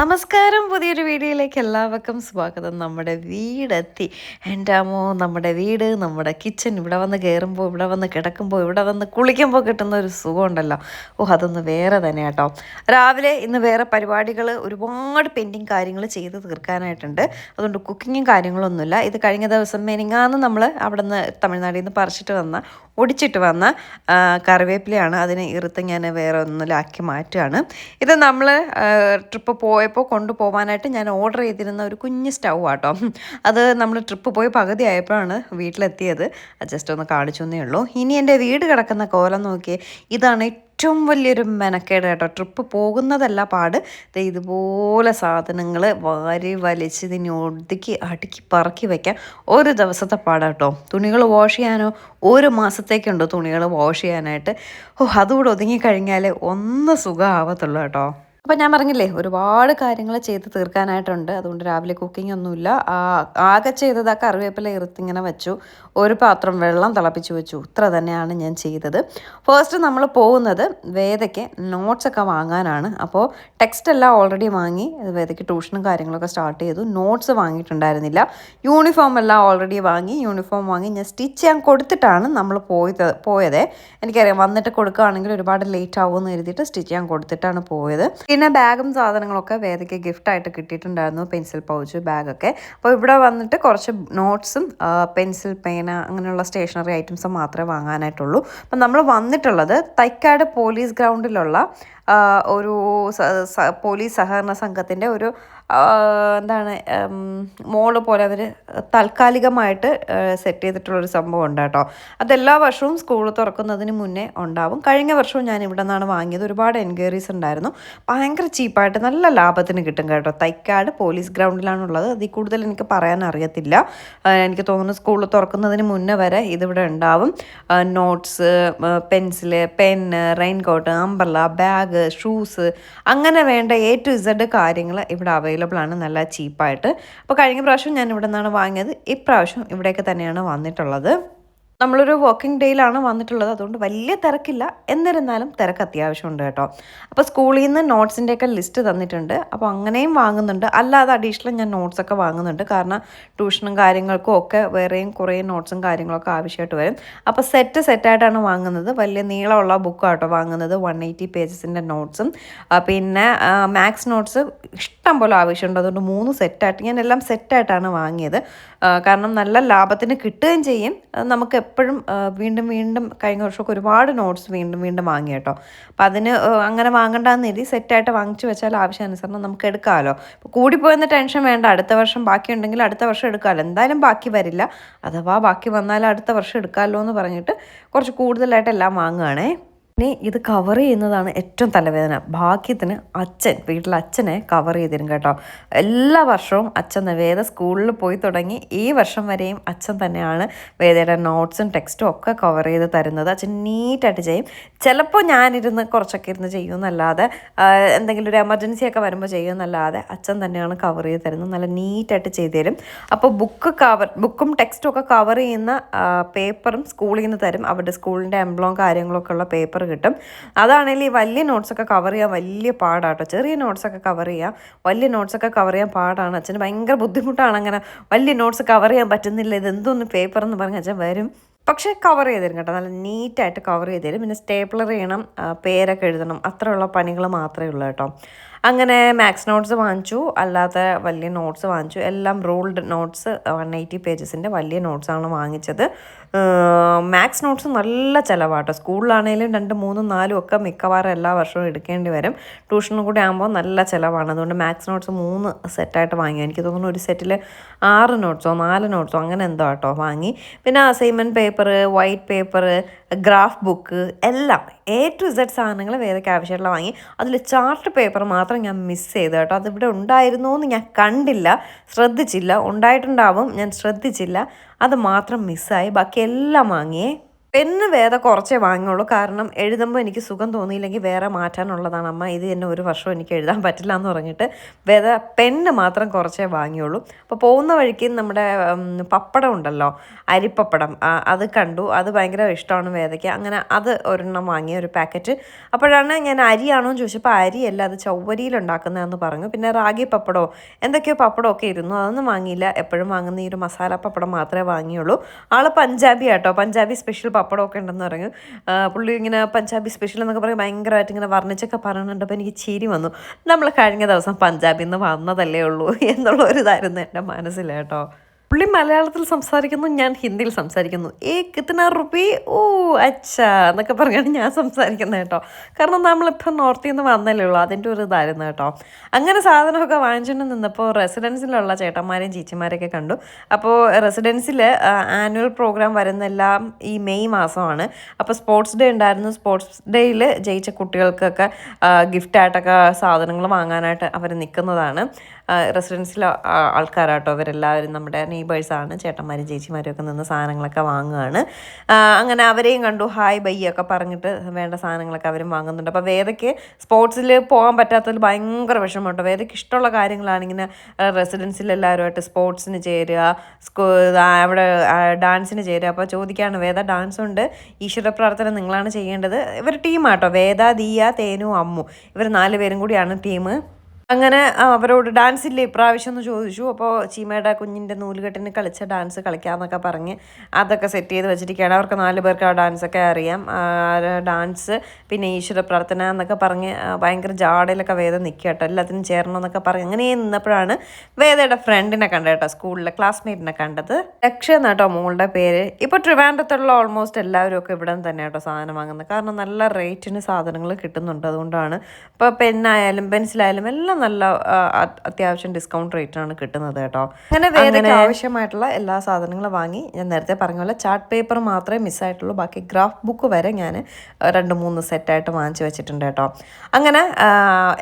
നമസ്കാരം. പുതിയൊരു വീഡിയോയിലേക്ക് എല്ലാവർക്കും സ്വാഗതം. നമ്മുടെ വീടെത്തി. എൻ്റെ അമ്മോ, നമ്മുടെ വീട്, നമ്മുടെ കിച്ചൺ ഇവിടെ വന്ന് കയറുമ്പോൾ, ഇവിടെ വന്ന് കിടക്കുമ്പോൾ, ഇവിടെ വന്ന് കുളിക്കുമ്പോൾ കിട്ടുന്ന ഒരു സുഖമുണ്ടല്ലോ. അതൊന്ന് വേറെ തന്നെ കേട്ടോ. രാവിലെ ഇന്ന് വേറെ പരിപാടികൾ, ഒരുപാട് പെൻഡിങ് കാര്യങ്ങൾ ചെയ്ത് തീർക്കാനായിട്ടുണ്ട്. അതുകൊണ്ട് കുക്കിങ്ങും കാര്യങ്ങളൊന്നുമില്ല. ഇത് കഴിഞ്ഞ ദിവസം മെനിങ്ങാന്ന് നമ്മൾ അവിടെ നിന്ന് തമിഴ്നാട്ടിൽ നിന്ന് ഒടിച്ചിട്ട് വന്ന കറിവേപ്പിലയാണ്. അതിനെ ഇറുത്ത് ഞാൻ വേറെ ഒന്നിലാക്കി മാറ്റുകയാണ്. ഇത് നമ്മൾ ട്രിപ്പ് പോയപ്പോൾ കൊണ്ടുപോകാനായിട്ട് ഞാൻ ഓർഡർ ചെയ്തിരുന്ന ഒരു കുഞ്ഞ് സ്റ്റൗ ആട്ടോ. അത് നമ്മൾ ട്രിപ്പ് പോയി പകുതി ആയപ്പോഴാണ് വീട്ടിലെത്തിയത്. ജസ്റ്റ് ഒന്ന് കാണിച്ചു എന്നേ ഉള്ളൂ. ഇനി എൻ്റെ വീട് കിടക്കുന്ന കോലം നോക്കിയേ. ഇതാണ് ഏറ്റവും വലിയൊരു മെനക്കേട് കേട്ടോ. ട്രിപ്പ് പോകുന്നതല്ല പാട്. ഇതുപോലെ സാധനങ്ങൾ വാരി വലിച്ച് ഇതിനെ ഒതുക്കി അടുക്കി പറക്കി വയ്ക്കാൻ ഒരു ദിവസത്തെ പാടാട്ടോ. തുണികൾ വാഷ് ചെയ്യാനോ ഒരു മാസത്തേക്കുണ്ട് തുണികൾ വാഷ് ചെയ്യാനായിട്ട്. അതുകൂടെ ഒതുങ്ങിക്കഴിഞ്ഞാൽ ഒന്ന് സുഖമാവത്തുള്ളൂ കേട്ടോ. അപ്പോൾ ഞാൻ പറഞ്ഞില്ലേ, ഒരുപാട് കാര്യങ്ങൾ ചെയ്ത് തീർക്കാനായിട്ടുണ്ട്. അതുകൊണ്ട് രാവിലെ കുക്കിംഗ് ഒന്നുമില്ല. ആകെ ചെയ്തത് കറിവേപ്പില ഇങ്ങനെ വെച്ചു, ഒരു പാത്രം വെള്ളം തിളപ്പിച്ച് വെച്ചു. ഇത്ര തന്നെയാണ് ഞാൻ ചെയ്തത്. ഫസ്റ്റ് നമ്മൾ പോകുന്നത് വേദയ്ക്ക് നോട്ട്സൊക്കെ വാങ്ങാനാണ്. അപ്പോൾ ടെക്സ്റ്റ് എല്ലാം ഓൾറെഡി വാങ്ങി. വേദയ്ക്ക് ട്യൂഷനും കാര്യങ്ങളൊക്കെ സ്റ്റാർട്ട് ചെയ്തു. നോട്ട്സ് വാങ്ങിയിട്ടുണ്ടായിരുന്നില്ല. യൂണിഫോം എല്ലാം ഓൾറെഡി വാങ്ങി. യൂണിഫോം വാങ്ങി ഞാൻ സ്റ്റിച്ച് ചെയ്യാൻ കൊടുത്തിട്ടാണ് നമ്മൾ പോയത്. എനിക്കറിയാം, വന്നിട്ട് കൊടുക്കുകയാണെങ്കിൽ ഒരുപാട് ലേറ്റ് ആവുമെന്ന് കരുതിയിട്ട് സ്റ്റിച്ച് ചെയ്യാൻ കൊടുത്തിട്ടാണ് പോയത്. പിന്നെ ബാഗും സാധനങ്ങളൊക്കെ വേദയ്ക്ക് ഗിഫ്റ്റായിട്ട് കിട്ടിയിട്ടുണ്ടായിരുന്നു. പെൻസിൽ പൗച്ച്, ബാഗൊക്കെ. അപ്പോൾ ഇവിടെ വന്നിട്ട് കുറച്ച് നോട്ട്സും പെൻസിൽ, പേന, അങ്ങനെയുള്ള സ്റ്റേഷനറി ഐറ്റംസ് മാത്രമേ വാങ്ങാനായിട്ടുള്ളൂ. അപ്പം നമ്മൾ വന്നിട്ടുള്ളത് തൈക്കാട് പോലീസ് ഗ്രൗണ്ടിലുള്ള ഒരു പോലീസ് സഹകരണ സംഘത്തിൻ്റെ ഒരു എന്താണ് മോള് പോലെ അവർ താൽക്കാലികമായിട്ട് സെറ്റ് ചെയ്തിട്ടുള്ളൊരു സംഭവം ഉണ്ട് കേട്ടോ. അതെല്ലാ വർഷവും സ്കൂൾ തുറക്കുന്നതിന് മുന്നേ ഉണ്ടാവും. കഴിഞ്ഞ വർഷവും ഞാൻ ഇവിടെ നിന്നാണ് വാങ്ങിയത്. ഒരുപാട് എൻക്വയറീസ് ഉണ്ടായിരുന്നു. ഭയങ്കര ചീപ്പായിട്ട് നല്ല ലാഭത്തിന് കിട്ടും കേട്ടോ. തൈക്കാട് പോലീസ് ഗ്രൗണ്ടിലാണുള്ളത്. അതിൽ കൂടുതൽ എനിക്ക് പറയാൻ അറിയത്തില്ല. എനിക്ക് തോന്നുന്നു സ്കൂൾ തുറക്കുന്നതിന് മുന്നേ വരെ ഇതിവിടെ ഉണ്ടാവും. Notes, pencil, pen, raincoat, umbrella, bag, shoes, അങ്ങനെ വേണ്ട A to Z കാര്യങ്ങൾ ഇവിടെ അവൈലബിൾ ആണ് നല്ല ചീപ്പായിട്ട്. അപ്പോൾ കഴിഞ്ഞ പ്രാവശ്യം ഞാൻ ഇവിടെ നിന്നാണ് വാങ്ങിയത്. ഇപ്രാവശ്യം ഇവിടേക്ക് തന്നെയാണ് വന്നിട്ടുള്ളത്. നമ്മളൊരു വർക്കിംഗ് ഡേയിലാണ് വന്നിട്ടുള്ളത്. അതുകൊണ്ട് വലിയ തിരക്കില്ല. എന്നിരുന്നാലും തിരക്ക് അത്യാവശ്യമുണ്ട് കേട്ടോ. അപ്പോൾ സ്കൂളിൽ നിന്ന് നോട്ട്സിൻ്റെയൊക്കെ ലിസ്റ്റ് തന്നിട്ടുണ്ട്. അപ്പോൾ അങ്ങനെയും വാങ്ങുന്നുണ്ട്. അല്ലാതെ അഡീഷണൽ ഞാൻ നോട്ട്സൊക്കെ വാങ്ങുന്നുണ്ട്. കാരണം ട്യൂഷനും കാര്യങ്ങൾക്കും ഒക്കെ വേറെയും കുറേ നോട്ട്സും കാര്യങ്ങളൊക്കെ ആവശ്യമായിട്ട് വരും. അപ്പോൾ സെറ്റായിട്ടാണ് വാങ്ങുന്നത്. വലിയ നീളമുള്ള ബുക്കാട്ടോ വാങ്ങുന്നത്. 180 പേജസിൻ്റെ നോട്ട്സും പിന്നെ മാത്സ് നോട്ട്സ് ഇഷ്ടം പോലെ ആവശ്യമുണ്ട്. അതുകൊണ്ട് 3 സെറ്റായിട്ട് ഞാൻ എല്ലാം സെറ്റായിട്ടാണ് വാങ്ങിയത്. കാരണം നല്ല ലാഭത്തിന് കിട്ടുകയും ചെയ്യും. നമുക്ക് എപ്പോഴും വീണ്ടും കഴിഞ്ഞ വർഷമൊക്കെ ഒരുപാട് നോട്ട്സ് വീണ്ടും വാങ്ങി കേട്ടോ. അപ്പം അതിന് അങ്ങനെ വാങ്ങണ്ടെന്ന് എഴുതി സെറ്റായിട്ട് വാങ്ങിച്ചു വെച്ചാൽ ആവശ്യാനുസരണം നമുക്ക് എടുക്കാമല്ലോ. ഇപ്പോൾ കൂടിപ്പോയെന്ന് ടെൻഷൻ വേണ്ട. അടുത്ത വർഷം ബാക്കിയുണ്ടെങ്കിൽ അടുത്ത വർഷം എടുക്കാമല്ലോ. എന്തായാലും ബാക്കി വരില്ല. അഥവാ ബാക്കി വന്നാൽ അടുത്ത വർഷം എടുക്കാമല്ലോ എന്ന് പറഞ്ഞിട്ട് കുറച്ച് കൂടുതലായിട്ട് എല്ലാം വാങ്ങുകയാണേ. ഇനി ഇത് കവർ ചെയ്യുന്നതാണ് ഏറ്റവും തലവേദന. ഭാഗ്യത്തിന് വീട്ടിലെ അച്ഛനെ കവർ ചെയ്തിരും കേട്ടോ. എല്ലാ വർഷവും അച്ഛൻ വേദ സ്കൂളിൽ പോയി തുടങ്ങി ഈ വർഷം വരെയും അച്ഛൻ തന്നെയാണ് വേദയുടെ നോട്ട്സും ടെക്സ്റ്റും ഒക്കെ കവർ ചെയ്ത് തരുന്നത്. അച്ഛൻ നീറ്റായിട്ട് ചെയ്യും. ചിലപ്പോൾ ഞാനിരുന്ന് കുറച്ചൊക്കെ ഇരുന്ന് ചെയ്യുമെന്നല്ലാതെ, എന്തെങ്കിലും ഒരു എമർജൻസി ഒക്കെ വരുമ്പോൾ ചെയ്യുമെന്നല്ലാതെ അച്ഛൻ തന്നെയാണ് കവർ ചെയ്ത് തരുന്നത്. നല്ല നീറ്റായിട്ട് ചെയ്തു തരും. അപ്പോൾ ബുക്കും ടെക്സ്റ്റും ഒക്കെ കവർ ചെയ്യുന്ന പേപ്പറും സ്കൂളിൽ നിന്ന് തരും. അവരുടെ സ്കൂളിൻ്റെ എംബ്ലവും കാര്യങ്ങളൊക്കെ ഉള്ള പേപ്പർ കിട്ടും. അതാണെങ്കിൽ ഈ വലിയ നോട്ട്സൊക്കെ കവർ ചെയ്യാൻ വലിയ പാടാട്ടോ. ചെറിയ നോട്ട്സൊക്കെ കവർ ചെയ്യാം, വലിയ നോട്ട്സൊക്കെ കവർ ചെയ്യാൻ പാടാണ്. അച്ഛന് ഭയങ്കര ബുദ്ധിമുട്ടാണ്. അങ്ങനെ വലിയ നോട്ട്സ് കവർ ചെയ്യാൻ പറ്റുന്നില്ല, ഇതെന്തോന്ന് പേപ്പർ എന്ന് പറഞ്ഞ് അച്ഛൻ വരും. പക്ഷേ കവർ ചെയ്ത് തരും കേട്ടോ. നല്ല നീറ്റായിട്ട് കവർ ചെയ്ത് തരും. പിന്നെ സ്റ്റേപ്ലർ ചെയ്യണം, പേരൊക്കെ എഴുതണം, അത്രയുള്ള പണികൾ മാത്രമേ ഉള്ളൂ കേട്ടോ. അങ്ങനെ മാത്സ് നോട്ട്സ് വാങ്ങിച്ചു, അല്ലാത്ത വലിയ നോട്ട്സ് വാങ്ങിച്ചു. എല്ലാം റൂൾഡ് നോട്ട്സ് 180 പേജസിൻ്റെ വലിയ നോട്ട്സാണ് വാങ്ങിച്ചത്. മാത്സ് നോട്ട്സ് നല്ല ചിലവാട്ടോ. സ്കൂളിലാണെങ്കിലും 2, 3, 4 ഒക്കെ മിക്കവാറും എല്ലാ വർഷവും എടുക്കേണ്ടി വരും. ട്യൂഷനും കൂടി ആകുമ്പോൾ നല്ല ചിലവാണ്. അതുകൊണ്ട് മാത്സ് നോട്ട്സ് 3 സെറ്റായിട്ട് വാങ്ങി. എനിക്ക് തോന്നുന്നു ഒരു സെറ്റിൽ 6 നോട്ട്സോ 4 നോട്ട്സോ അങ്ങനെ എന്തോ കേട്ടോ വാങ്ങി. പിന്നെ assignment paper, white paper, graph book, എല്ലാം A to Z സാധനങ്ങൾ വേദയ്ക്ക് ആവശ്യമുള്ള വാങ്ങി. അതിൽ ചാർട്ട് പേപ്പർ മാത്രം ഞാൻ മിസ് ചെയ്തു കേട്ടോ. അതിവിടെ ഉണ്ടായിരുന്നു എന്ന് ഞാൻ കണ്ടില്ല, ശ്രദ്ധിച്ചില്ല. ഉണ്ടായിട്ടുണ്ടാവും, ഞാൻ ശ്രദ്ധിച്ചില്ല. അത് മാത്രം മിസ്സായി. ബാക്കി എല്ലാം വാങ്ങിയേ. പെന്ന് വേദ കുറച്ചേ വാങ്ങുള്ളൂ. കാരണം എഴുതുമ്പോൾ എനിക്ക് സുഖം തോന്നിയില്ലെങ്കിൽ വേറെ മാറ്റാനുള്ളതാണ്. അമ്മ ഇത് തന്നെ ഒരു വർഷം എനിക്ക് എഴുതാൻ പറ്റില്ല എന്ന് പറഞ്ഞിട്ട് വേദ പെന്ന് മാത്രം കുറച്ചേ വാങ്ങിയുള്ളൂ. അപ്പോൾ പോകുന്ന വഴിക്ക് നമ്മുടെ പപ്പടം ഉണ്ടല്ലോ, അരിപ്പപ്പടം, അത് കണ്ടു. അത് ഭയങ്കര ഇഷ്ടമാണ് വേദയ്ക്ക്. അങ്ങനെ അത് ഒരെണ്ണം വാങ്ങി, ഒരു പാക്കറ്റ്. അപ്പോഴാണ് ഞാൻ അരിയാണോ എന്ന് ചോദിച്ചപ്പോൾ അരിയല്ല, അത് ചവ്വരിയിലുണ്ടാക്കുന്നതെന്ന് പറഞ്ഞു. പിന്നെ റാഗി പപ്പടമോ എന്തൊക്കെയോ പപ്പടമൊക്കെ ഇരുന്നു, അതൊന്നും വാങ്ങിയില്ല. എപ്പോഴും വാങ്ങുന്ന ഈ ഒരു മസാല പപ്പടം മാത്രമേ വാങ്ങിയുള്ളൂ. ആൾ പഞ്ചാബി ആട്ടോ, പഞ്ചാബി സ്പെഷ്യൽ പപ്പടമൊക്കെ ഉണ്ടെന്ന് പറഞ്ഞു. പുള്ളി ഇങ്ങനെ പഞ്ചാബി സ്പെഷ്യൽ എന്നൊക്കെ പറയും ഭയങ്കരമായിട്ട് ഇങ്ങനെ വർണ്ണിച്ചൊക്കെ പറയുന്നുണ്ട്. അപ്പോൾ എനിക്ക് ചിരി വന്നു. നമ്മൾ കഴിഞ്ഞ ദിവസം പഞ്ചാബിൽ നിന്ന് വന്നതല്ലേ ഉള്ളൂ എന്നുള്ളൊരിതായിരുന്നു എൻ്റെ മനസ്സിൽ കേട്ടോ. പുള്ളി മലയാളത്തിൽ സംസാരിക്കുന്നു, ഞാൻ ഹിന്ദിയിൽ സംസാരിക്കുന്നു. കിത്തന റുപ്പി ഓ അച്ഛാ എന്നൊക്കെ പറഞ്ഞാണ് ഞാൻ സംസാരിക്കുന്നത് കേട്ടോ. കാരണം നമ്മളിപ്പോൾ നോർത്തിൽ നിന്ന് വന്നല്ലേ ഉള്ളൂ, അതിൻ്റെ ഒരു ഇതായിരുന്നു കേട്ടോ. അങ്ങനെ സാധനമൊക്കെ വാങ്ങിച്ചുകൊണ്ട് നിന്നപ്പോൾ റെസിഡൻസിലുള്ള ചേട്ടന്മാരെയും ചേച്ചിമാരെയൊക്കെ കണ്ടു. അപ്പോൾ റെസിഡൻസിൽ ആനുവൽ പ്രോഗ്രാം വരുന്നെല്ലാം ഈ മെയ് മാസമാണ്. അപ്പോൾ സ്പോർട്സ് ഡേ ഉണ്ടായിരുന്നു. സ്പോർട്സ് ഡേയിൽ ജയിച്ച കുട്ടികൾക്കൊക്കെ ഗിഫ്റ്റായിട്ടൊക്കെ സാധനങ്ങൾ വാങ്ങാനായിട്ട് അവർ നിൽക്കുന്നതാണ്. റെസിഡൻസിലെ ആൾക്കാരാട്ടോ അവരെല്ലാവരും, നമ്മുടെ നെയ്ബേഴ്സാണ്. ചേട്ടന്മാരും ചേച്ചിമാരും ഒക്കെ നിന്ന് സാധനങ്ങളൊക്കെ വാങ്ങുകയാണ്. അങ്ങനെ അവരെയും കണ്ടു, ഹായ് ബയ്യൊക്കെ പറഞ്ഞിട്ട് വേണ്ട സാധനങ്ങളൊക്കെ അവരും വാങ്ങുന്നുണ്ട്. അപ്പോൾ വേദയ്ക്ക് സ്പോർട്സിൽ പോകാൻ പറ്റാത്തതിൽ ഭയങ്കര വിഷമം കേട്ടോ. വേദയ്ക്ക് ഇഷ്ടമുള്ള കാര്യങ്ങളാണ് ഇങ്ങനെ റെസിഡൻസിൽ എല്ലാവരുമായിട്ട് സ്പോർട്സിന് ചേരുക, അവിടെ ഡാൻസിന് ചേരുക. അപ്പോൾ ചോദിക്കുകയാണ്, വേദ ഡാൻസ് ഉണ്ട്, ഈശ്വര പ്രാർത്ഥന നിങ്ങളാണ് ചെയ്യേണ്ടത്. ഇവർ ടീമാട്ടോ, വേദ, ദിയ, തേനു, അമ്മു, ഇവർ 4 പേരും കൂടിയാണ് ടീം. അങ്ങനെ അവരോട് ഡാൻസില്ലേ ഇപ്രാവശ്യം എന്ന് ചോദിച്ചു. അപ്പോൾ ചീമയുടെ കുഞ്ഞിൻ്റെ നൂലുകെട്ടിന് കളിച്ച ഡാൻസ് കളിക്കാമെന്നൊക്കെ പറഞ്ഞ് അതൊക്കെ സെറ്റ് ചെയ്ത് വെച്ചിരിക്കുകയാണ്. അവർക്ക് 4 പേർക്ക് ആ ഡാൻസൊക്കെ അറിയാം. ഡാൻസ് പിന്നെ ഈശ്വര പ്രാർത്ഥന എന്നൊക്കെ പറഞ്ഞ് ഭയങ്കര ജാടയിലൊക്കെ വേദ നിൽക്കുക കേട്ടോ. എല്ലാത്തിനും ചേരണമെന്നൊക്കെ പറഞ്ഞ് അങ്ങനെ നിന്നപ്പോഴാണ് വേദയുടെ ഫ്രണ്ടിനെ കണ്ടത് കേട്ടോ, സ്കൂളിലെ ക്ലാസ്മേറ്റിനെ കണ്ടത്. ലക്ഷ്യ എന്നാട്ടോ മോളുടെ പേര്. ഇപ്പോൾ ട്രിവാൻഡ്രത്തുള്ള ഓൾമോസ്റ്റ് എല്ലാവരും ഒക്കെ ഇവിടെ നിന്ന് തന്നെ കേട്ടോ സാധനം വാങ്ങുന്നത്. കാരണം നല്ല റേറ്റിന് സാധനങ്ങൾ കിട്ടുന്നുണ്ട്, അതുകൊണ്ടാണ്. ഇപ്പോൾ പെന്നായാലും പെൻസിലായാലും എല്ലാം നല്ല അത്യാവശ്യം ഡിസ്കൗണ്ട് റേറ്റിനാണ് കിട്ടുന്നത് കേട്ടോ. അങ്ങനെ വേദയ്ക്ക് ആവശ്യമായിട്ടുള്ള എല്ലാ സാധനങ്ങളും വാങ്ങി. ഞാൻ നേരത്തെ പറഞ്ഞ പോലെ ചാർട്ട് പേപ്പർ മാത്രമേ മിസ്സായിട്ടുള്ളൂ, ബാക്കി ഗ്രാഫ് ബുക്ക് വരെ ഞാൻ 2-3 സെറ്റായിട്ട് വാങ്ങിച്ചു വെച്ചിട്ടുണ്ട് കേട്ടോ. അങ്ങനെ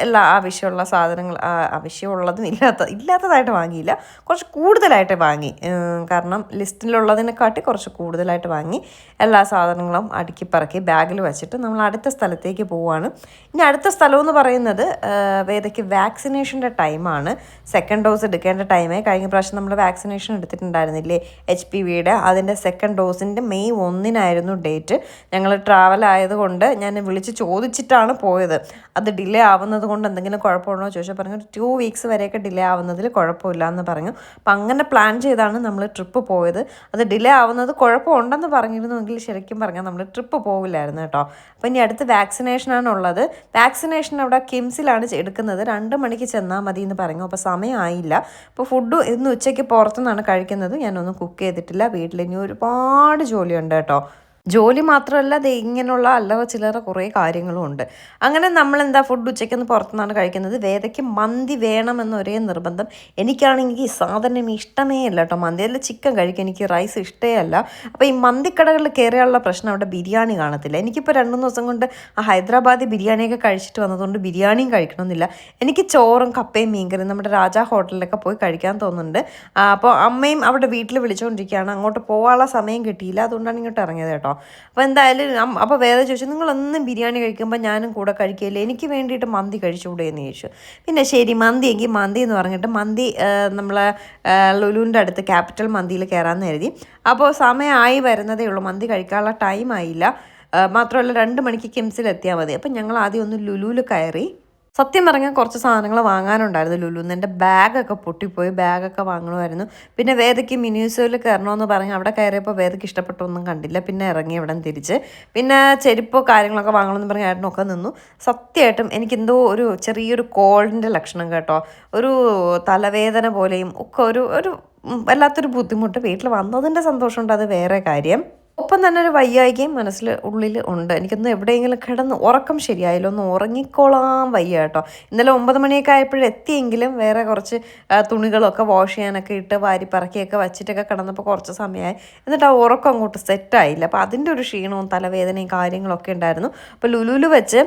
എല്ലാ ആവശ്യമുള്ള സാധനങ്ങൾ, ആവശ്യമുള്ളതും ഇല്ലാത്തതായിട്ട് വാങ്ങിയില്ല, കുറച്ച് കൂടുതലായിട്ട് വാങ്ങി. കാരണം ലിസ്റ്റിലുള്ളതിനെക്കാട്ടി കുറച്ച് കൂടുതലായിട്ട് വാങ്ങി. എല്ലാ സാധനങ്ങളും അടുക്കി പറക്കി ബാഗിൽ വെച്ചിട്ട് നമ്മൾ അടുത്ത സ്ഥലത്തേക്ക് പോവുകയാണ്. ഇനി അടുത്ത സ്ഥലമെന്ന് പറയുന്നത് വേദയ്ക്ക് വാക്സിനേഷൻ്റെ ടൈമാണ്. 2nd ഡോസ് എടുക്കേണ്ട ടൈമേ. കഴിഞ്ഞ പ്രാവശ്യം നമ്മൾ വാക്സിനേഷൻ എടുത്തിട്ടുണ്ടായിരുന്നില്ലേ HPVയുടെ, അതിൻ്റെ 2nd ഡോസിൻ്റെ മെയ് 1-നായിരുന്നു ഡേറ്റ്. ഞങ്ങൾ ട്രാവൽ ആയതുകൊണ്ട് ഞാൻ വിളിച്ച് ചോദിച്ചിട്ടാണ് പോയത്. അത് ഡിലേ ആവുന്നത് കൊണ്ട് എന്തെങ്കിലും കുഴപ്പമുണ്ടോ ചോദിച്ചാൽ പറഞ്ഞു 2 വീക്സ് വരെയൊക്കെ ഡിലേ ആവുന്നതിൽ കുഴപ്പമില്ല എന്ന് പറഞ്ഞു. അപ്പം അങ്ങനെ പ്ലാൻ ചെയ്താണ് നമ്മൾ ട്രിപ്പ് പോയത്. അത് ഡിലേ ആവുന്നത് കുഴപ്പമുണ്ടെന്ന് പറഞ്ഞിരുന്നുവെങ്കിൽ ശരിക്കും പറഞ്ഞാൽ നമ്മൾ ട്രിപ്പ് പോകില്ലായിരുന്നു കേട്ടോ. അപ്പം ഇനി അടുത്ത് വാക്സിനേഷനാണുള്ളത്. വാക്സിനേഷൻ അവിടെ കിംസിലാണ് എടുക്കുന്നത്. 2 മണിക്ക് ചെന്നാൽ മതി എന്ന് പറഞ്ഞു. അപ്പോൾ സമയമായില്ല. അപ്പോൾ ഫുഡ് ഇന്ന് ഉച്ചയ്ക്ക് പുറത്തുനിന്നാണ് കഴിക്കുന്നത്. ഞാനൊന്നും കുക്ക് ചെയ്തിട്ടില്ല. വീട്ടിൽ ഇനി ഒരുപാട് ജോലിയുണ്ട് കേട്ടോ. ജോലി മാത്രമല്ല, അത് ഇങ്ങനെയുള്ള അല്ലറ ചില്ലറ കുറേ കാര്യങ്ങളും ഉണ്ട്. അങ്ങനെ നമ്മളെന്താ ഫുഡ് ഉച്ചയ്ക്കൊന്ന് പുറത്തുനിന്നാണ് കഴിക്കുന്നത്. വേദയ്ക്ക് മന്തി വേണമെന്ന ഒരേ നിർബന്ധം. എനിക്കാണെങ്കിൽ ഈ സാധനം ഇഷ്ടമേ അല്ല കേട്ടോ. മന്തിയിൽ ചിക്കൻ കഴിക്കും, എനിക്ക് റൈസ് ഇഷ്ടമേ അല്ല. അപ്പോൾ ഈ മന്തിക്കടകളിൽ കയറിയുള്ള പ്രശ്നം അവിടെ ബിരിയാണി കാണത്തില്ല. എനിക്കിപ്പോൾ 2-3 ദിവസം കൊണ്ട് ഹൈദരാബാദി ബിരിയാണിയൊക്കെ കഴിച്ചിട്ട് വന്നതുകൊണ്ട് ബിരിയാണിയും കഴിക്കണമെന്നില്ല. എനിക്ക് ചോറും കപ്പയും മീൻകറിയും നമ്മുടെ രാജാ ഹോട്ടലിലൊക്കെ പോയി കഴിക്കാൻ തോന്നുന്നുണ്ട്. അപ്പോൾ അമ്മയും അവിടെ വീട്ടിൽ വിളിച്ചുകൊണ്ടിരിക്കുകയാണ്. അങ്ങോട്ട് പോകാനുള്ള സമയം കിട്ടിയില്ല, അതുകൊണ്ടാണ് ഇങ്ങോട്ട് ഇറങ്ങിയത് കേട്ടോ. അപ്പോൾ എന്തായാലും അപ്പോൾ വേദ ചോദിച്ചു, നിങ്ങളൊന്നും ബിരിയാണി കഴിക്കുമ്പോൾ ഞാനും കൂടെ കഴിക്കില്ലേ, എനിക്ക് വേണ്ടിയിട്ട് മന്തി കഴിച്ചുകൂടെ എന്ന് ചോദിച്ചു. പിന്നെ ശരി മന്തി എങ്കിൽ മന്തി എന്ന് പറഞ്ഞിട്ട് മന്തി നമ്മളെ ലുലുവിൻ്റെ അടുത്ത് ക്യാപിറ്റൽ മന്തിയിൽ കയറാമെന്ന് കരുതി. അപ്പോൾ സമയമായി വരുന്നതേ ഉള്ളൂ, മന്തി കഴിക്കാനുള്ള ടൈം ആയില്ല. മാത്രമല്ല 2 മണിക്ക് കിംസിലെത്തിയാൽ മതി. അപ്പം ഞങ്ങൾ ആദ്യം ഒന്ന് ലുലുവിൽ കയറി. സത്യം പറഞ്ഞാൽ കുറച്ച് സാധനങ്ങൾ വാങ്ങാനുണ്ടായിരുന്നു ലുലുന്ന്. എൻ്റെ ബാഗൊക്കെ പൊട്ടിപ്പോയി, ബാഗൊക്കെ വാങ്ങണമായിരുന്നു. പിന്നെ വേദയ്ക്ക് മിനിയൂസോയിൽ കയറണമെന്ന് പറഞ്ഞ് അവിടെ കയറിയപ്പോൾ വേദയ്ക്ക് ഇഷ്ടപ്പെട്ടൊന്നും കണ്ടില്ല. പിന്നെ ഇറങ്ങി ഇവിടെ തിരിച്ച്. പിന്നെ ചെരുപ്പോ കാര്യങ്ങളൊക്കെ വാങ്ങണമെന്ന് പറഞ്ഞ് ഏട്ടനൊക്കെ നിന്നു. സത്യമായിട്ടും എനിക്കെന്തോ ഒരു ചെറിയൊരു കോൾഡിൻ്റെ ലക്ഷണം കേട്ടോ. ഒരു തലവേദന പോലെയും ഒക്കെ ഒരു വല്ലാത്തൊരു ബുദ്ധിമുട്ട്. വീട്ടിൽ വന്നതിൻ്റെ സന്തോഷമുണ്ട്, അത് വേറെ കാര്യം. ഒപ്പം തന്നെ ഒരു വയ്യായികയും ഉള്ളിൽ ഉണ്ട്. എനിക്കൊന്ന് എവിടെയെങ്കിലും കിടന്ന് ഉറക്കം ശരിയായില്ല, ഒന്ന് ഉറങ്ങിക്കോളാൻ വയ്യ കേട്ടോ. ഇന്നലെ 9 മണിയൊക്കെ ആയപ്പോഴെത്തിയെങ്കിലും വേറെ കുറച്ച് തുണികളൊക്കെ വാഷ് ചെയ്യാനൊക്കെ ഇട്ട് വാരി പറക്കിയൊക്കെ വച്ചിട്ടൊക്കെ കിടന്നപ്പോൾ കുറച്ച് സമയമായി. എന്നിട്ട് ആ ഉറക്കം അങ്ങോട്ട് സെറ്റായില്ല. അപ്പോൾ അതിൻ്റെ ഒരു ക്ഷീണവും തലവേദനയും കാര്യങ്ങളൊക്കെ ഉണ്ടായിരുന്നു. അപ്പോൾ ലുലുവിൽ വെച്ച്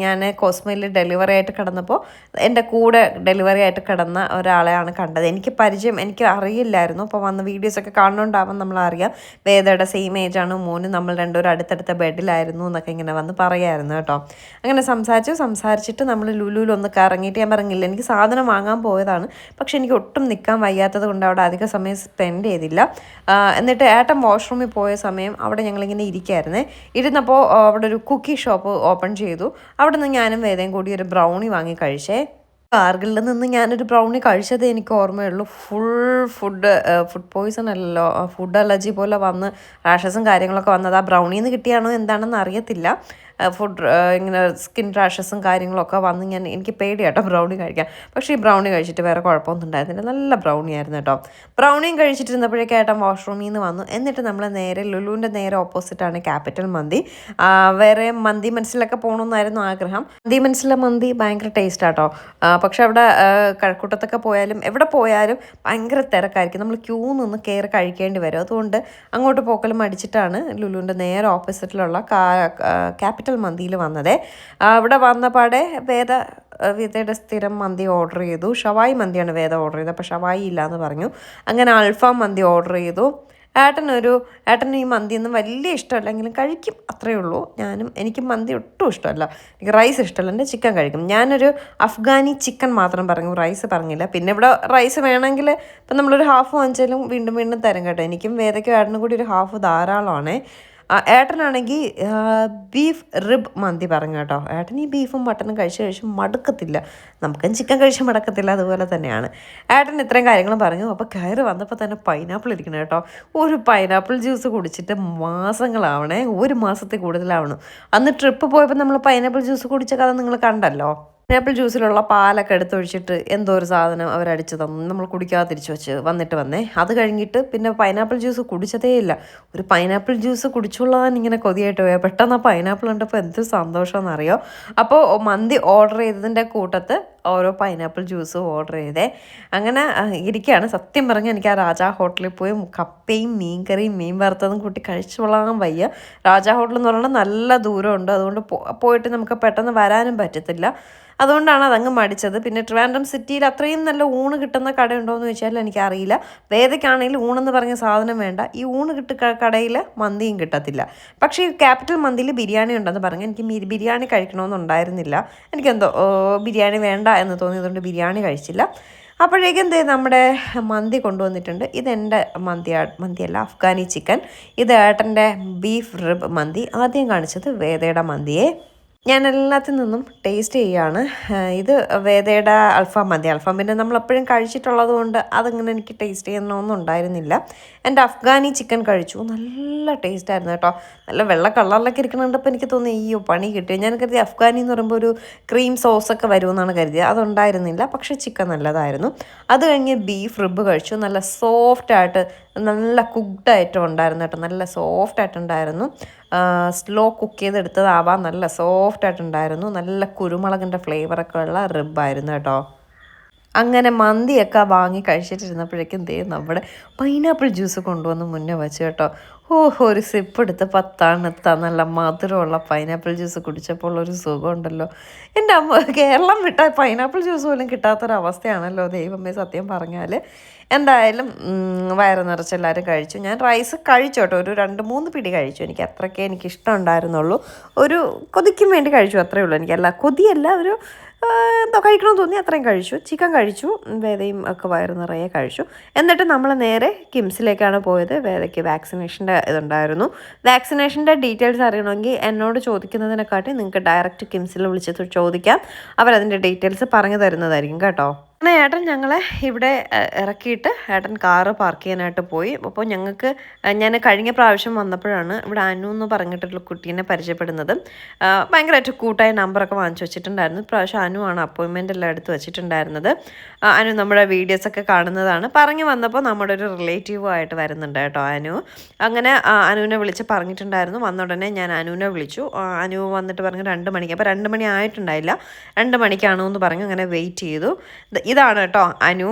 ഞാൻ കോസ്മയിൽ ഡെലിവറി ആയിട്ട് കിടന്നപ്പോൾ എൻ്റെ കൂടെ ഡെലിവറി ആയിട്ട് കിടന്ന ഒരാളെയാണ് കണ്ടത്. എനിക്ക് അറിയില്ലായിരുന്നു. അപ്പോൾ വന്ന വീഡിയോസൊക്കെ കാണുന്നുണ്ടാവാൻ നമ്മളറിയാം. വേദയുടെ സെയിം ഏജാണ് മോന്, നമ്മൾ രണ്ടുപേരും അടുത്തടുത്ത ബെഡിലായിരുന്നു എന്നൊക്കെ ഇങ്ങനെ വന്ന് പറയായിരുന്നു കേട്ടോ. അങ്ങനെ സംസാരിച്ചിട്ട് നമ്മൾ ലുലുവിലൊന്ന് കറങ്ങിയിട്ട് ഞാൻ പറഞ്ഞില്ല എനിക്ക് സാധനം വാങ്ങാൻ പോയതാണ്, പക്ഷെ എനിക്ക് ഒട്ടും നിൽക്കാൻ വയ്യാത്തത് കൊണ്ട് അവിടെ അധിക സമയം സ്പെൻഡ് ചെയ്തില്ല. എന്നിട്ട് ഏട്ടൻ വാഷ്റൂമിൽ പോയ സമയം അവിടെ ഞങ്ങളിങ്ങനെ ഇരിക്കുകയായിരുന്നേ. ഇരുന്നപ്പോൾ അവിടെ ഒരു കുക്കി ഷോപ്പ് ഓപ്പൺ ചെയ്തു. അവിടെ നിന്ന് ഞാനും വേദയും കൂടി ഒരു ബ്രൗണി വാങ്ങി കഴിച്ചേ. കാർഗിലിൽ നിന്ന് ഞാനൊരു ബ്രൗണി കഴിച്ചത് എനിക്ക് ഓർമ്മയുള്ളൂ. ഫുഡ് പോയിസൺ അല്ലല്ലോ, ഫുഡ് അലർജി പോലെ വന്ന് റാഷസും കാര്യങ്ങളൊക്കെ വന്നത് ആ ബ്രൗണിയിൽ നിന്ന് കിട്ടിയാണോ എന്താണെന്ന് അറിയത്തില്ല. ഇങ്ങനെ സ്കിൻ റാഷസും കാര്യങ്ങളൊക്കെ വന്ന് എനിക്ക് പേടിയാട്ടോ ബ്രൗണി കഴിക്കാൻ. പക്ഷേ ഈ ബ്രൗണി കഴിച്ചിട്ട് വേറെ കുഴപ്പമൊന്നും ഉണ്ടായിരുന്നില്ല, നല്ല ബ്രൗണി ആയിരുന്നു കേട്ടോ. ബ്രൗണിയും കഴിച്ചിട്ടിരുന്നപ്പോഴേക്കും ഏട്ടൻ വാഷ്റൂമിൽ നിന്ന് വന്നു. എന്നിട്ട് നമ്മൾ നേരെ ലുലുവിൻ്റെ നേരെ ഓപ്പോസിറ്റാണ് ക്യാപിറ്റൽ മന്തി. വേറെ മന്തി മനസ്സിലൊക്കെ പോകണമെന്നായിരുന്നു ആഗ്രഹം. മന്തി മനസ്സിലെ മന്തി ഭയങ്കര ടേസ്റ്റ് ആട്ടോ. പക്ഷെ അവിടെ കഴക്കൂട്ടത്തൊക്കെ പോയാലും എവിടെ പോയാലും ഭയങ്കര തിരക്കായിരിക്കും, നമ്മൾ ക്യൂ നിന്ന് കയറി കഴിക്കേണ്ടി വരും. അതുകൊണ്ട് അങ്ങോട്ട് പോക്കലും അടിച്ചിട്ടാണ് ലുലുവിൻ്റെ നേരെ ഓപ്പോസിറ്റിലുള്ള ക്യാപിറ്റൽ മന്തിയിൽ വന്നത്. അവിടെ വന്ന പാടെ വേദയുടെ സ്ഥിരം മന്തി ഓർഡർ ചെയ്തു. ഷവായി മന്തിയാണ് വേദ ഓർഡർ ചെയ്തത്, അപ്പോൾ ഷവായി ഇല്ലയെന്ന് പറഞ്ഞു. അങ്ങനെ അൽഫാം മന്തി ഓർഡർ ചെയ്തു. ഏട്ടന് ഈ മന്തിയൊന്നും വലിയ ഇഷ്ടമല്ലെങ്കിലും കഴിക്കും, അത്രയേ ഉള്ളൂ. എനിക്ക് മന്തി ഒട്ടും ഇഷ്ടമല്ല, എനിക്ക് റൈസ് ഇഷ്ടമല്ല, എൻ്റെ ചിക്കൻ കഴിക്കും. ഞാനൊരു അഫ്ഗാനി ചിക്കൻ മാത്രം പറഞ്ഞു, റൈസ് പറഞ്ഞില്ല. പിന്നെ ഇവിടെ റൈസ് വേണമെങ്കിൽ ഇപ്പം നമ്മളൊരു ഹാഫ് വാങ്ങിച്ചാലും വീണ്ടും വീണ്ടും തരും കേട്ടോ. എനിക്കും വേദയ്ക്കും ഏട്ടനും കൂടി ഒരു ഹാഫ് ധാരാളമാണ്. ഏട്ടനാണെങ്കിൽ ബീഫ് റിബ് മന്തി പറഞ്ഞു കേട്ടോ. ഏട്ടൻ ഈ ബീഫും മട്ടനും കഴിച്ച് മടുക്കത്തില്ല, നമുക്കും ചിക്കൻ കഴിച്ച് മടക്കത്തില്ല, അതുപോലെ തന്നെയാണ്. ഏട്ടൻ ഇത്രയും കാര്യങ്ങളും പറഞ്ഞു. അപ്പോൾ കയറി വന്നപ്പോൾ തന്നെ പൈനാപ്പിൾ ഇരിക്കണം കേട്ടോ. ഒരു പൈനാപ്പിൾ ജ്യൂസ് കുടിച്ചിട്ട് മാസങ്ങളാവണേ, 1 മാസത്തിൽ കൂടുതലാവണം. അന്ന് ട്രിപ്പ് പോയപ്പോൾ നമ്മൾ പൈനാപ്പിൾ ജ്യൂസ് കുടിച്ച കഥ നിങ്ങൾ കണ്ടല്ലോ. പൈനാപ്പിൾ ജ്യൂസിലുള്ള പാലൊക്കെ എടുത്തൊഴിച്ചിട്ട് എന്തോ ഒരു സാധനം അവരടിച്ച് തന്നു, നമ്മൾ കുടിക്കാതെ തിരിച്ചു വന്നേ. അത് കഴിഞ്ഞിട്ട് പിന്നെ പൈനാപ്പിൾ ജ്യൂസ് കുടിച്ചതേ ഇല്ല. ഒരു പൈനാപ്പിൾ ജ്യൂസ് കുടിച്ചുള്ളതാണ് ഇങ്ങനെ കൊതിയായിട്ട് പോയാൽ. പെട്ടെന്ന് ആ പൈനാപ്പിൾ കണ്ടപ്പോൾ എന്ത് സന്തോഷമെന്നറിയോ. അപ്പോൾ മന്തി ഓർഡർ ചെയ്തതിൻ്റെ കൂട്ടത്ത് ഓരോ പൈനാപ്പിൾ ജ്യൂസും ഓർഡർ ചെയ്തേ. അങ്ങനെ ഇരിക്കുകയാണ്. സത്യം പറഞ്ഞാൽ എനിക്ക് ആ രാജാ ഹോട്ടലിൽ പോയി കപ്പയും മീൻകറിയും മീൻ വറുത്തതും കൂട്ടി കഴിച്ചോളാൻ വയ്യ. രാജാ ഹോട്ടൽ എന്ന് പറയുന്നത് നല്ല ദൂരമുണ്ട്, അതുകൊണ്ട് പോയിട്ട് നമുക്ക് പെട്ടെന്ന് വരാനും പറ്റത്തില്ല. അതുകൊണ്ടാണ് അതങ്ങ് മടിച്ചത്. പിന്നെ ട്രിവാൻഡ്രം സിറ്റിയിൽ അത്രയും നല്ല ഊണ് കിട്ടുന്ന കടയുണ്ടോ എന്ന് ചോദിച്ചാൽ എനിക്കറിയില്ല. വേദയ്ക്കാണെങ്കിൽ ഊണെന്ന് പറഞ്ഞ സാധനം വേണ്ട, ഈ ഊണ് കടയിൽ മന്തിയും കിട്ടത്തില്ല. പക്ഷേ ഈ ക്യാപിറ്റൽ മന്തിയിൽ ബിരിയാണി ഉണ്ടെന്ന് പറഞ്ഞു. എനിക്ക് ബിരിയാണി കഴിക്കണമെന്നുണ്ടായിരുന്നില്ല, എനിക്കെന്തോ ബിരിയാണി വേണ്ട എന്ന് തോന്നിയതുകൊണ്ട് ബിരിയാണി കഴിച്ചില്ല. അപ്പോഴേക്കും നമ്മുടെ മന്തി കൊണ്ടുവന്നിട്ടുണ്ട്. ഇതെൻ്റെ മന്തിയല്ല, അഫ്ഗാനി ചിക്കൻ. ഇത് ഏട്ടൻ്റെ ബീഫ് റിബ് മന്തി. ആദ്യം കാണിച്ചത് വേദയുടെ മന്തിയെ. ഞാൻ എല്ലാത്തിൽ നിന്നും ടേസ്റ്റ് ചെയ്യുകയാണ്. ഇത് വേദയുടെ അൽഫാം മന്തി. അൽഫാം പിന്നെ നമ്മളെപ്പോഴും കഴിച്ചിട്ടുള്ളത് കൊണ്ട് അതിങ്ങനെ എനിക്ക് ടേസ്റ്റ് ചെയ്യണമെന്നും ഉണ്ടായിരുന്നില്ല. എൻ്റെ അഫ്ഗാനി ചിക്കൻ കഴിച്ചു, നല്ല ടേസ്റ്റ് ആയിരുന്നു കേട്ടോ. നല്ല വെള്ള കളറിലൊക്കെ ഇരിക്കണുണ്ടപ്പോൾ എനിക്ക് തോന്നി അയ്യോ പണി കിട്ടി. ഞാൻ കരുതി അഫ്ഗാനി എന്ന് പറയുമ്പോൾ ഒരു ക്രീം സോസൊക്കെ വരുമെന്നാണ് കരുതിയത്, അതുണ്ടായിരുന്നില്ല. പക്ഷേ ചിക്കൻ നല്ലതായിരുന്നു. അത് കഴിഞ്ഞ് ബീഫ് റിബ് കഴിച്ചു. നല്ല സോഫ്റ്റായിട്ട്, നല്ല കുക്ക്ഡായിട്ടും ഉണ്ടായിരുന്നു കേട്ടോ, നല്ല സോഫ്റ്റായിട്ടുണ്ടായിരുന്നു. സ്ലോ കുക്ക് ചെയ്തെടുത്തതാവാം, നല്ല സോഫ്റ്റായിട്ടുണ്ടായിരുന്നു. നല്ല കുരുമുളകിൻ്റെ ഫ്ലേവറൊക്കെ ഉള്ള റിബായിരുന്നു കേട്ടോ. അങ്ങനെ മന്തിയൊക്കെ വാങ്ങി കഴിച്ചിട്ടിരുന്നപ്പോഴേക്കും നമ്മുടെ പൈനാപ്പിൾ ജ്യൂസ് കൊണ്ടുവന്ന് മുന്നേ വെച്ച് കേട്ടോ. ഒരു സിപ്പ് എടുത്ത് 10 നല്ല മധുരമുള്ള പൈനാപ്പിൾ ജ്യൂസ് കുടിച്ചപ്പോൾ ഒരു സുഖമുണ്ടല്ലോ. എൻ്റെ അമ്മ കേരളം വിട്ടാൽ പൈനാപ്പിൾ ജ്യൂസ് പോലും കിട്ടാത്തൊരവസ്ഥയാണല്ലോ ദൈവമേ, സത്യം പറഞ്ഞാൽ. എന്തായാലും വയറ് നിറച്ച് എല്ലാവരും കഴിച്ചു. ഞാൻ റൈസ് കഴിച്ചു കേട്ടോ, ഒരു 2-3 പിടി കഴിച്ചു. എനിക്ക് അത്രയ്ക്കേ എനിക്കിഷ്ടം ഉണ്ടായിരുന്നുള്ളൂ. ഒരു കൊതിക്കും വേണ്ടി കഴിച്ചു, അത്രയേ ഉള്ളൂ. എനിക്കല്ല കൊതിയല്ല, ഒരു എന്തോ കഴിക്കണമെന്ന് തോന്നി അത്രയും കഴിച്ചു. ചിക്കൻ കഴിച്ചു, വേദയും ഒക്കെ വയറ് നിറയെ കഴിച്ചു. എന്നിട്ട് നമ്മൾ നേരെ കിംസിലേക്കാണ് പോയത്. വേദയ്ക്ക് വാക്സിനേഷൻ്റെ ഇതുണ്ടായിരുന്നു. വാക്സിനേഷൻ്റെ ഡീറ്റെയിൽസ് അറിയണമെങ്കിൽ എന്നോട് ചോദിക്കുന്നതിനെക്കാട്ടി നിങ്ങൾക്ക് ഡയറക്റ്റ് കിംസിൽ വിളിച്ച് ചോദിക്കാം, അവരതിൻ്റെ ഡീറ്റെയിൽസ് പറഞ്ഞു തരുന്നതായിരിക്കും കേട്ടോ. അങ്ങനെ ഏട്ടൻ ഞങ്ങളെ ഇവിടെ ഇറക്കിയിട്ട് ഏട്ടൻ കാറ് പാർക്ക് ചെയ്യാനായിട്ട് പോയി. അപ്പോൾ ഞങ്ങൾക്ക് ഞാൻ കഴിഞ്ഞ പ്രാവശ്യം വന്നപ്പോഴാണ് ഇവിടെ അനു എന്ന് പറഞ്ഞിട്ടുള്ള കുട്ടീനെ പരിചയപ്പെടുന്നത്. ഭയങ്കരമായിട്ട് കൂട്ടായ നമ്പറൊക്കെ വാങ്ങിച്ചു വെച്ചിട്ടുണ്ടായിരുന്നു. ഇപ്രാവശ്യം അനു ആണ് അപ്പോയിൻമെൻ്റ് എല്ലാം എടുത്ത് വെച്ചിട്ടുണ്ടായിരുന്നത്. അനു നമ്മുടെ വീഡിയോസൊക്കെ കാണുന്നതാണ്. പറഞ്ഞു വന്നപ്പോൾ നമ്മുടെ ഒരു റിലേറ്റീവുമായിട്ട് വരുന്നുണ്ട് കേട്ടോ അനു. അങ്ങനെ അനുവിനെ വിളിച്ച് പറഞ്ഞിട്ടുണ്ടായിരുന്നു. വന്ന ഉടനെ ഞാൻ അനുവിനെ വിളിച്ചു. അനു വന്നിട്ട് പറഞ്ഞു 2 മണിക്ക്. അപ്പോൾ 2 മണി ആയിട്ടുണ്ടായില്ല, 2 മണിക്കാണോ എന്ന് പറഞ്ഞു. അങ്ങനെ വെയിറ്റ് ചെയ്തു. ഇതാണ് കേട്ടോ അനു.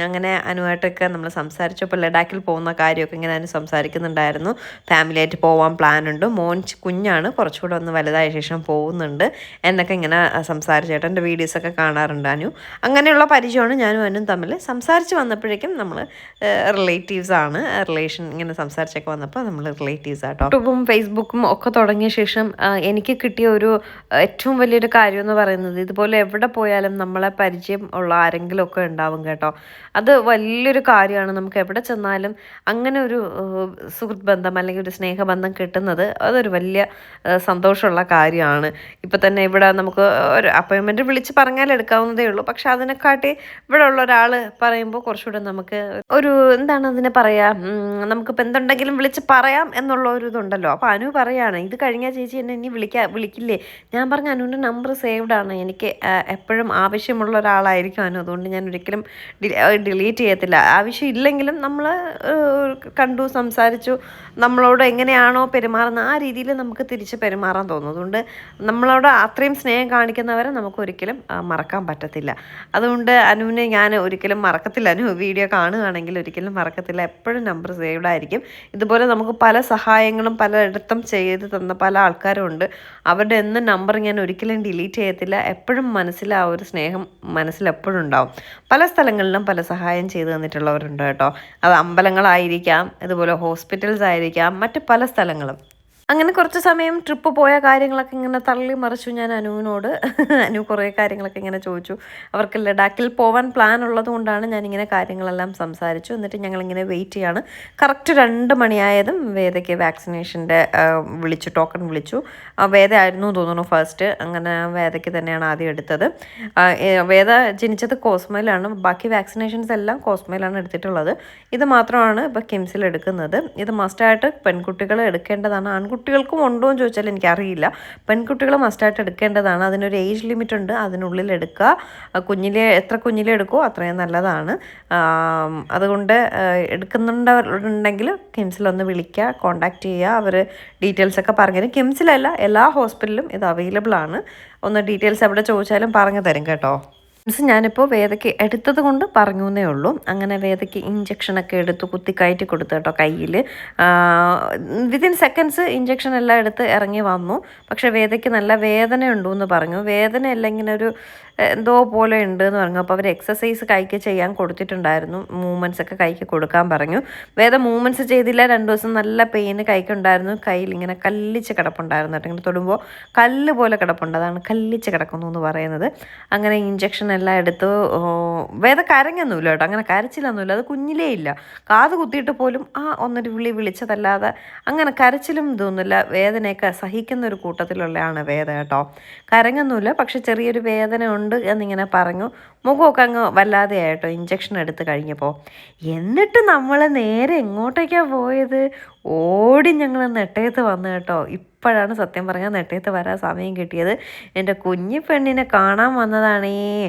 അങ്ങനെ അനുവായിട്ടൊക്കെ നമ്മൾ സംസാരിച്ചപ്പോൾ ലഡാക്കിൽ പോകുന്ന കാര്യമൊക്കെ ഇങ്ങനെ അനു സംസാരിക്കുന്നുണ്ടായിരുന്നു. ഫാമിലിയായിട്ട് പോകാൻ പ്ലാനുണ്ട്, മോൻ കുഞ്ഞാണ്, കുറച്ചുകൂടെ ഒന്ന് വലുതായ ശേഷം പോകുന്നുണ്ട് എന്നൊക്കെ ഇങ്ങനെ സംസാരിച്ചേട്ടോ. എൻ്റെ വീഡിയോസൊക്കെ കാണാറുണ്ട് അനു. അങ്ങനെയുള്ള പരിചയമാണ് ഞാനും അനും തമ്മിൽ. സംസാരിച്ച് വന്നപ്പോഴേക്കും നമ്മൾ റിലേറ്റീവ്സ് ആണ്. റിലേഷൻ ഇങ്ങനെ സംസാരിച്ചൊക്കെ വന്നപ്പോൾ നമ്മൾ റിലേറ്റീവ്സ് ആട്ടോ. യൂട്യൂബും ഫേസ്ബുക്കും ഒക്കെ തുടങ്ങിയ ശേഷം എനിക്ക് കിട്ടിയ ഒരു ഏറ്റവും വലിയൊരു കാര്യം എന്ന് പറയുന്നത്, ഇതുപോലെ എവിടെ പോയാലും നമ്മളെ പരിചയം ഉള്ള ആരെങ്കിലും ഒക്കെ ഉണ്ടാവും കേട്ടോ. അത് വലിയൊരു കാര്യമാണ്. നമുക്ക് എവിടെ ചെന്നാലും അങ്ങനെ ഒരു സുഹൃത്ത് ബന്ധം അല്ലെങ്കിൽ ഒരു സ്നേഹബന്ധം കിട്ടുന്നത് അതൊരു വലിയ സന്തോഷമുള്ള കാര്യമാണ്. ഇപ്പം തന്നെ ഇവിടെ നമുക്ക് ഒരു അപ്പോയിൻമെൻറ്റ് വിളിച്ച് പറഞ്ഞാൽ എടുക്കാവുന്നതേ ഉള്ളൂ. പക്ഷെ അതിനെക്കാട്ടി ഇവിടെ ഉള്ള ഒരാൾ പറയുമ്പോൾ കുറച്ചുകൂടെ നമുക്ക് ഒരു എന്താണ് അതിനെ പറയുക, നമുക്കിപ്പോൾ എന്തുണ്ടെങ്കിലും വിളിച്ച് പറയാം എന്നുള്ള ഒരു ഇതുണ്ടല്ലോ. അപ്പോൾ അനു പറയാണ്, ഇത് കഴിഞ്ഞാൽ ചേച്ചി എന്നെ ഇനി വിളിക്കില്ലേ? ഞാൻ പറഞ്ഞ അനുവിൻ്റെ നമ്പർ സേവ്ഡ് ആണ്, എനിക്ക് എപ്പോഴും ആവശ്യമുള്ള ഒരാളായിരിക്കും അനു. അതുകൊണ്ട് ഞാൻ ഒരിക്കലും ഡിലീറ്റ് ചെയ്യത്തില്ല. ആവശ്യമില്ലെങ്കിലും നമ്മൾ കണ്ടു, സംസാരിച്ചു, നമ്മളോട് എങ്ങനെയാണോ പെരുമാറുന്നത് ആ രീതിയിൽ നമുക്ക് തിരിച്ച് പെരുമാറാൻ തോന്നും. അതുകൊണ്ട് നമ്മളോട് അത്രയും സ്നേഹം കാണിക്കുന്നവരെ നമുക്ക് ഒരിക്കലും മറക്കാൻ പറ്റത്തില്ല. അതുകൊണ്ട് അനുവിനെ ഞാൻ ഒരിക്കലും മറക്കത്തില്ല. അനു വീഡിയോ കാണുകയാണെങ്കിൽ ഒരിക്കലും മറക്കത്തില്ല. എപ്പോഴും നമ്പർ സേവ്ഡ് ആയിരിക്കും. ഇതുപോലെ നമുക്ക് പല സഹായങ്ങളും പലയിടത്തും ചെയ്ത് തന്ന പല ആൾക്കാരും ഉണ്ട്. അവരുടെ എന്നും നമ്പർ ഞാൻ ഒരിക്കലും ഡിലീറ്റ് ചെയ്യത്തില്ല. എപ്പോഴും മനസ്സിൽ ആ ഒരു സ്നേഹം മനസ്സിലെപ്പോഴും ഉണ്ടാവും. പല സ്ഥലങ്ങളിലും പല സഹായം ചെയ്തു തന്നിട്ടുള്ളവരുണ്ട് കേട്ടോ. അത് അമ്പലങ്ങളായിരിക്കാം, ഇതുപോലെ ഹോസ്പിറ്റൽസ് ആയിരിക്കാം, മറ്റ് പല സ്ഥലങ്ങളും. അങ്ങനെ കുറച്ച് സമയം ട്രിപ്പ് പോയ കാര്യങ്ങളൊക്കെ ഇങ്ങനെ തള്ളി മറിച്ചു ഞാൻ അനുവിനോട്. അനു കുറേ കാര്യങ്ങളൊക്കെ ഇങ്ങനെ ചോദിച്ചു. അവർക്ക് ലഡാക്കിൽ പോകാൻ പ്ലാൻ ഉള്ളത് കൊണ്ടാണ് ഞാനിങ്ങനെ കാര്യങ്ങളെല്ലാം സംസാരിച്ചു. എന്നിട്ട് ഞങ്ങളിങ്ങനെ വെയിറ്റ് ചെയ്യാണ്. കറക്റ്റ് 2 മണിയായതും വേദയ്ക്ക് വാക്സിനേഷൻ്റെ ടോക്കൺ വിളിച്ചു. വേദ ആയിരുന്നു തോന്നുന്നു ഫസ്റ്റ്. അങ്ങനെ വേദയ്ക്ക് തന്നെയാണ് ആദ്യം എടുത്തത്. വേദ ജനിച്ചത് കോസ്മയിലാണ്. ബാക്കി വാക്സിനേഷൻസ് എല്ലാം കോസ്മയിലാണ് എടുത്തിട്ടുള്ളത്. ഇത് മാത്രമാണ് ഇപ്പോൾ കിംസിൽ എടുക്കുന്നത്. ഇത് മസ്റ്റായിട്ട് പെൺകുട്ടികൾ എടുക്കേണ്ടതാണ്. ആൺകുട്ടികൾക്കും ഉണ്ടോ എന്ന് ചോദിച്ചാൽ എനിക്കറിയില്ല. പെൺകുട്ടികൾ മസ്റ്റായിട്ട് എടുക്കേണ്ടതാണ്. അതിനൊരു ഏജ് ലിമിറ്റ് ഉണ്ട്, അതിനുള്ളിൽ എടുക്കുക. എത്ര കുഞ്ഞിലെ എടുക്കുമോ അത്രയും നല്ലതാണ്. അതുകൊണ്ട് എടുക്കുന്നുണ്ടെങ്കിൽ കിംസിലൊന്ന് വിളിക്കുക, കോൺടാക്റ്റ് ചെയ്യുക. അവർ ഡീറ്റെയിൽസൊക്കെ പറഞ്ഞുതരും. കിംസിലല്ല, എല്ലാ ഹോസ്പിറ്റലിലും ഇത് അവൈലബിൾ ആണ്. ഒന്ന് ഡീറ്റെയിൽസ് എവിടെ ചോദിച്ചാലും പറഞ്ഞു തരും കേട്ടോ. ഞാനിപ്പോൾ വേദയ്ക്ക് എടുത്തത് കൊണ്ട് പറഞ്ഞു എന്നേ ഉള്ളൂ. അങ്ങനെ വേദയ്ക്ക് ഇഞ്ചക്ഷനൊക്കെ എടുത്തു, കുത്തിക്കയറ്റി കൊടുത്തു കേട്ടോ കയ്യിൽ. വിതിൻ സെക്കൻഡ്സ് ഇഞ്ചക്ഷൻ എല്ലാം എടുത്ത് ഇറങ്ങി വന്നു. പക്ഷേ വേദയ്ക്ക് നല്ല വേദന ഉണ്ടെന്ന് പറഞ്ഞു. വേദനയല്ല, ഇങ്ങനെ ഒരു എന്തോ പോലെ ഉണ്ട് എന്ന് പറഞ്ഞു. അപ്പോൾ അവർ എക്സസൈസ് കൈക്ക് ചെയ്യാൻ കൊടുത്തിട്ടുണ്ടായിരുന്നു. മൂവ്മെൻറ്റ്സ് ഒക്കെ കൈക്ക് കൊടുക്കാൻ പറഞ്ഞു. വേദ മൂവ്മെൻറ്റ്സ് ചെയ്തില്ല. 2 ദിവസം നല്ല പെയിന് കൈക്കുണ്ടായിരുന്നു. കയ്യിൽ ഇങ്ങനെ കല്ലിച്ച് കിടപ്പുണ്ടായിരുന്നു കേട്ടോ. ഇങ്ങനെ തൊടുമ്പോൾ കല്ല് പോലെ കിടപ്പുണ്ട്, അതാണ് കല്ലിച്ച് കിടക്കുന്നു എന്ന് പറയുന്നത്. അങ്ങനെ ഇഞ്ചക്ഷൻ എല്ലാം എടുത്തു. വേദ കരഞ്ഞൊന്നുമില്ല കേട്ടോ, അങ്ങനെ കരച്ചിലൊന്നുമില്ല. അത് കുഞ്ഞിലേ ഇല്ല. കാത് കുത്തിയിട്ട് പോലും ഒന്നൊരു വിളിച്ചതല്ലാതെ അങ്ങനെ കരച്ചിലും ഇതൊന്നുമില്ല. വേദനയൊക്കെ സഹിക്കുന്ന ഒരു കൂട്ടത്തിലുള്ളതാണ് വേദ കേട്ടോ. കരഞ്ഞൊന്നുമില്ല, പക്ഷെ ചെറിയൊരു വേദന ഉണ്ട് എന്നിങ്ങനെ പറഞ്ഞു. മുഖമൊക്കെ അങ്ങ് വല്ലാതെ ആയിട്ടോ ഇഞ്ചക്ഷൻ എടുത്ത് കഴിഞ്ഞപ്പോൾ. എന്നിട്ട് നമ്മൾ നേരെ എങ്ങോട്ടേക്കാണ് പോയത്? ഓടി ഞങ്ങൾ നെട്ടയത്ത് വന്നു കേട്ടോ. ഇപ്പോഴാണ് സത്യം പറഞ്ഞാൽ നെട്ടയത്ത് വരാൻ സമയം കിട്ടിയത്. എൻ്റെ കുഞ്ഞി പെണ്ണിനെ കാണാൻ വന്നതാണേ.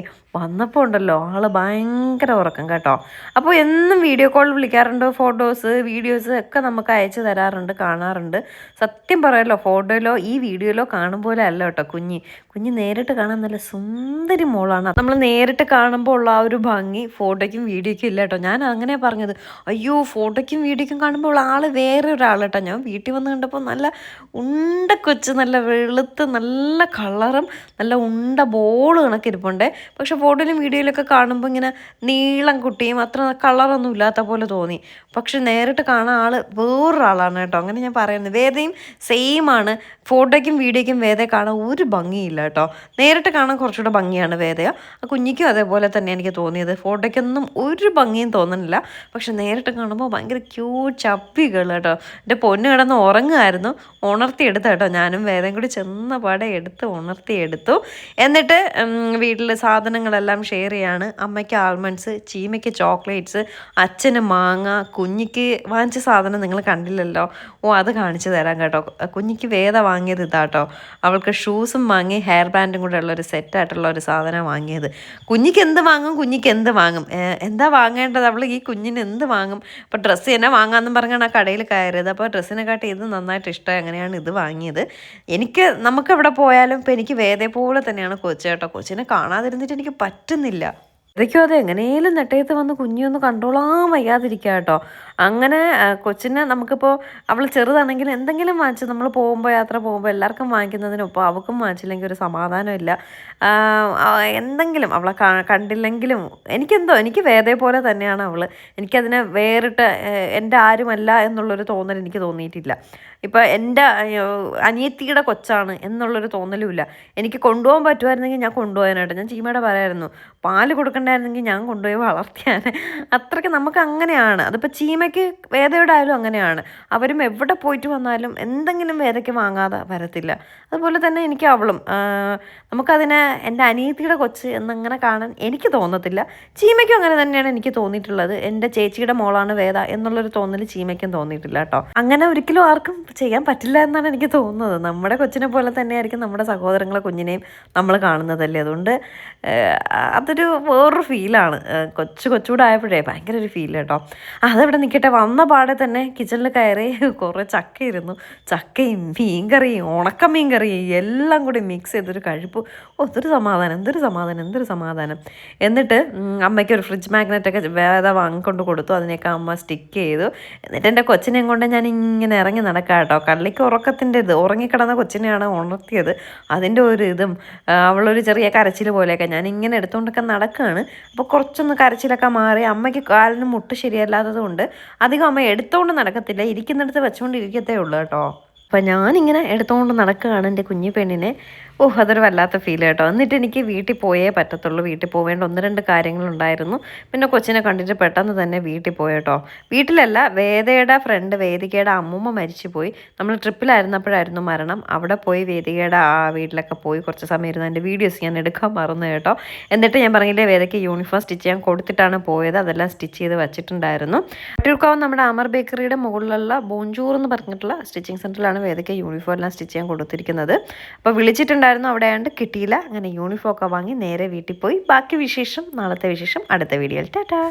വന്നപ്പോൾ ഉണ്ടല്ലോ ആൾ ഭയങ്കര ഉറക്കം കേട്ടോ. അപ്പോൾ എന്നും വീഡിയോ കോൾ വിളിക്കാറുണ്ട്, ഫോട്ടോസ് വീഡിയോസ് ഒക്കെ നമുക്ക് അയച്ചു തരാറുണ്ട്, കാണാറുണ്ട്. സത്യം പറയാമല്ലോ, ഫോട്ടോയിലോ ഈ വീഡിയോയിലോ കാണുമ്പോൾ അല്ല കേട്ടോ കുഞ്ഞ് നേരിട്ട് കാണാൻ നല്ല സുന്ദരി മോളാണ്. നമ്മൾ നേരിട്ട് കാണുമ്പോൾ ഉള്ള ആ ഒരു ഭംഗി ഫോട്ടോയ്ക്കും വീഡിയോയ്ക്കും ഇല്ല കേട്ടോ. ഞാൻ അങ്ങനെ പറഞ്ഞത്, അയ്യോ ഫോട്ടോയ്ക്കും വീഡിയോയ്ക്കും കാണുമ്പോൾ ആൾ വേറെ ഒരാൾ കേട്ടോ. ഞാൻ വീട്ടിൽ വന്ന് കണ്ടപ്പോൾ നല്ല ഉണ്ട കൊച്ച്, നല്ല വെളുത്ത് നല്ല കളറും നല്ല ഉണ്ട ബോൾ കണക്കിരിപ്പുണ്ടേ. പക്ഷെ ഫോട്ടോയിലും വീഡിയോയിലൊക്കെ കാണുമ്പോൾ ഇങ്ങനെ നീളം കുട്ടിയും അത്ര കളറൊന്നും ഇല്ലാത്ത പോലെ തോന്നി. പക്ഷെ നേരിട്ട് കാണാൻ ആൾ വേറൊരാളാണ് കേട്ടോ. അങ്ങനെ ഞാൻ പറയുന്നത്, വേദയും സെയിം ആണ്. ഫോട്ടോയ്ക്കും വീഡിയോയ്ക്കും വേദയെ കാണാൻ ഒരു ഭംഗിയില്ല കേട്ടോ. നേരിട്ട് കാണാൻ കുറച്ചുകൂടെ ഭംഗിയാണ് വേദയ. ആ കുഞ്ഞിക്കും അതേപോലെ തന്നെ എനിക്ക് തോന്നിയത്. ഫോട്ടോയ്ക്കൊന്നും ഒരു ഭംഗിയും തോന്നുന്നില്ല, പക്ഷെ നേരിട്ട് കാണുമ്പോൾ ഭയങ്കര ക്യൂട്ട് ചപ്പി ഗേൾ കേട്ടോ. എൻ്റെ പൊന്ന് കിടന്ന് ഉറങ്ങുമായിരുന്നു. ഉണർത്തിയെടുത്തു കേട്ടോ. ഞാനും വേദയും കൂടി ചെന്ന പാടെ ഉണർത്തിയെടുത്തു. എന്നിട്ട് വീട്ടിൽ സാധനങ്ങളെല്ലാം ഷെയർ ചെയ്യാണ്. അമ്മയ്ക്ക് ആൽമണ്ട്സ്, ചീമയ്ക്ക് ചോക്ലേറ്റ്സ്, അച്ഛന് മാങ്ങ. കുഞ്ഞിക്ക് വാങ്ങിച്ച സാധനം നിങ്ങൾ കണ്ടില്ലല്ലോ, അത് കാണിച്ചു തരാം കേട്ടോ. കുഞ്ഞിക്ക് വേദ വാങ്ങിയത് ഇതാട്ടോ. അവൾക്ക് ഷൂസും വാങ്ങി, ഹെയർ ബാൻഡും കൂടെ ഉള്ളൊരു സെറ്റായിട്ടുള്ള ഒരു സാധനം വാങ്ങിയത്. കുഞ്ഞിക്ക് എന്ത് വാങ്ങും, എന്താ വാങ്ങേണ്ടത്? അവൾ ഈ കുഞ്ഞിന് എന്ത് വാങ്ങും? അപ്പോൾ ഡ്രസ്സ് തന്നെ വാങ്ങാമെന്നും പറഞ്ഞാണ് ആ കടയിൽ കയറിയത്. അപ്പോൾ ഡ്രസ്സിനെക്കാട്ടി ഇത് നന്നായിട്ട് ഇഷ്ടമായി, അങ്ങനെയാണ് ഇത് വാങ്ങിയത്. നമുക്ക് എവിടെ പോയാലും ഇപ്പോൾ എനിക്ക് വേദയെ പോലെ തന്നെയാണ് കൊച്ചു കേട്ടോ. കൊച്ചിനെ കാണാതിരുന്നിട്ട് എനിക്ക് പറ്റുന്നില്ല. ഇതൊക്കെയോ അതെ എങ്ങനെയും നെട്ടയത്ത് വന്ന് കുഞ്ഞൊന്ന് കണ്ടോളാൻ വയ്യാതിരിക്കുക കേട്ടോ. അങ്ങനെ കൊച്ചിനെ നമുക്കിപ്പോൾ അവൾ ചെറുതാണെങ്കിൽ എന്തെങ്കിലും വാങ്ങിച്ച് നമ്മൾ പോകുമ്പോൾ യാത്ര പോകുമ്പോൾ എല്ലാവർക്കും വാങ്ങിക്കുന്നതിനൊപ്പം അവൾക്കും വാങ്ങിച്ചില്ലെങ്കിൽ ഒരു സമാധാനമില്ല. ആ, എന്തെങ്കിലും അവളെ കണ്ടില്ലെങ്കിലും എനിക്ക് വേദയെ പോലെ തന്നെയാണ് അവൾ. എനിക്കതിനെ വേറിട്ട് എൻ്റെ ആരുമല്ല എന്നുള്ളൊരു തോന്നൽ എനിക്ക് തോന്നിയിട്ടില്ല. ഇപ്പം എൻ്റെ അനിയത്തിയുടെ കൊച്ചാണ് എന്നുള്ളൊരു തോന്നലുമില്ല. എനിക്ക് കൊണ്ടുപോകാൻ പറ്റുമായിരുന്നെങ്കിൽ ഞാൻ കൊണ്ടുപോകാനായിട്ട് ഞാൻ ചീമയുടെ പറയായിരുന്നു, പാല് കൊടുക്കണ്ടായിരുന്നെങ്കിൽ ഞാൻ കൊണ്ടുപോയി വളർത്തിയാൽ. അത്രയ്ക്ക് നമുക്ക് അങ്ങനെയാണ്. അതിപ്പോൾ ചീമയ്ക്ക് വേദയുടെ ആയാലും അങ്ങനെയാണ്. അവരും എവിടെ പോയിട്ട് വന്നാലും എന്തെങ്കിലും വേദയ്ക്ക് വാങ്ങാതെ വരത്തില്ല. അതുപോലെ തന്നെ എനിക്ക് അവളും നമുക്കതിനെ എൻ്റെ അനിയത്തിയുടെ കൊച്ച് എന്നങ്ങനെ കാണാൻ എനിക്ക് തോന്നത്തില്ല. ചീമയ്ക്കും അങ്ങനെ തന്നെയാണ് എനിക്ക് തോന്നിയിട്ടുള്ളത്. എൻ്റെ ചേച്ചിയുടെ മോളാണ് വേദ എന്നുള്ളൊരു തോന്നൽ ചീമയ്ക്കും തോന്നിയിട്ടില്ല കേട്ടോ. അങ്ങനെ ഒരിക്കലും ആർക്കും ചെയ്യാൻ പറ്റില്ല എന്നാണ് എനിക്ക് തോന്നുന്നത്. നമ്മുടെ കൊച്ചിനെ പോലെ തന്നെയായിരിക്കും നമ്മുടെ സഹോദരങ്ങളെ കുഞ്ഞിനെയും നമ്മൾ കാണുന്നതല്ലേ. അതുകൊണ്ട് അതൊരു വേറൊരു ഫീലാണ്. കൊച്ചുകൂടെ ആയപ്പോഴേ ഭയങ്കര ഒരു ഫീൽ കേട്ടോ. അതവിടെ നിൽക്കട്ടെ, വന്ന പാടെ തന്നെ കിച്ചണിൽ കയറി കുറേ ചക്കയിരുന്നു. ചക്കയും മീൻകറിയും ഉണക്കമീൻ കറിയും എല്ലാം കൂടി മിക്സ് ചെയ്തൊരു കഴിപ്പ്. എന്തൊരു സമാധാനം, എന്തൊരു സമാധാനം, എന്തൊരു സമാധാനം. എന്നിട്ട് അമ്മയ്ക്ക് ഒരു ഫ്രിഡ്ജ് മാഗ്നറ്റൊക്കെ വേറെ വാങ്ങിക്കൊണ്ട് കൊടുത്തു. അതിനെയൊക്കെ അമ്മ സ്റ്റിക്ക് ചെയ്തു. എന്നിട്ട് എൻ്റെ കൊച്ചിനെയും കൊണ്ട് ഞാൻ ഇങ്ങനെ ഇറങ്ങി നടക്കാം കേട്ടോ. കള്ളിക്ക് ഉറക്കത്തിൻ്റെ ഉറങ്ങിക്കിടന്ന കൊച്ചിനെയാണ് ഉണർത്തിയത്. അതിൻ്റെ ഒരു ഇതും അവളൊരു ചെറിയ കരച്ചിൽ പോലെയൊക്കെ ഞാൻ ഇങ്ങനെ എടുത്തുകൊണ്ടൊക്കെ നടക്കുകയാണ്. അപ്പോൾ കുറച്ചൊന്ന് കരച്ചിലൊക്കെ മാറി. അമ്മയ്ക്ക് കാലിന് മുട്ട് ശരിയല്ലാത്തത് കൊണ്ട് അധികം അമ്മ എടുത്തുകൊണ്ട് നടക്കത്തില്ല, ഇരിക്കുന്നിടത്ത് വെച്ചുകൊണ്ടിരിക്കത്തേ ഉള്ളൂ കേട്ടോ. അപ്പം ഞാനിങ്ങനെ എടുത്തുകൊണ്ട് നടക്കുകയാണ് എൻ്റെ കുഞ്ഞു പെണ്ണിനെ. അതൊരു വല്ലാത്ത ഫീൽ കേട്ടോ. എന്നിട്ട് എനിക്ക് വീട്ടിൽ പോയേ പറ്റത്തുള്ളൂ. വീട്ടിൽ പോവേണ്ട 1-2 കാര്യങ്ങളുണ്ടായിരുന്നു. പിന്നെ കൊച്ചിനെ കണ്ടിട്ട് പെട്ടെന്ന് തന്നെ വീട്ടിൽ പോയേട്ടോ. വീട്ടിലല്ല, വേദയുടെ ഫ്രണ്ട് വേദികയുടെ അമ്മൂമ്മ മരിച്ചു പോയി. നമ്മൾ ട്രിപ്പിലായിരുന്നപ്പോഴായിരുന്നു മരണം. അവിടെ പോയി വേദികയുടെ ആ വീട്ടിലൊക്കെ പോയി കുറച്ച് സമയം ഇരുന്ന് അതിൻ്റെ വീഡിയോസ് ഞാൻ എടുക്കാൻ മറന്നു കേട്ടോ. എന്നിട്ട് ഞാൻ പറഞ്ഞില്ലേ, വേദയ്ക്ക് യൂണിഫോം സ്റ്റിച്ച് ചെയ്യാൻ കൊടുത്തിട്ടാണ് പോയത്. അതെല്ലാം സ്റ്റിച്ച് ചെയ്ത് വെച്ചിട്ടുണ്ടായിരുന്നു. വട്ടിയൂർക്കാവ് നമ്മുടെ അമർ ബേക്കറിയുടെ മുകളിലുള്ള ബോഞ്ചൂർ എന്ന് പറഞ്ഞിട്ടുള്ള സ്റ്റിച്ചിങ് സെൻറ്ററിലാണ് വേദയ്ക്ക് യൂണിഫോം എല്ലാം സ്റ്റിച്ച് ചെയ്യാൻ കൊടുത്തിരിക്കുന്നത്. അപ്പോൾ വിളിച്ചിട്ടുണ്ടായിരുന്നു, അവിടെ ആണ്ട് കിട്ടിയില്ല. അങ്ങനെ യൂണിഫോം ഒക്കെ വാങ്ങി നേരെ വീട്ടിൽ പോയി. ബാക്കി വിശേഷം നാളത്തെ വിശേഷം അടുത്ത വീഡിയോയിൽ. ടാറ്റാ.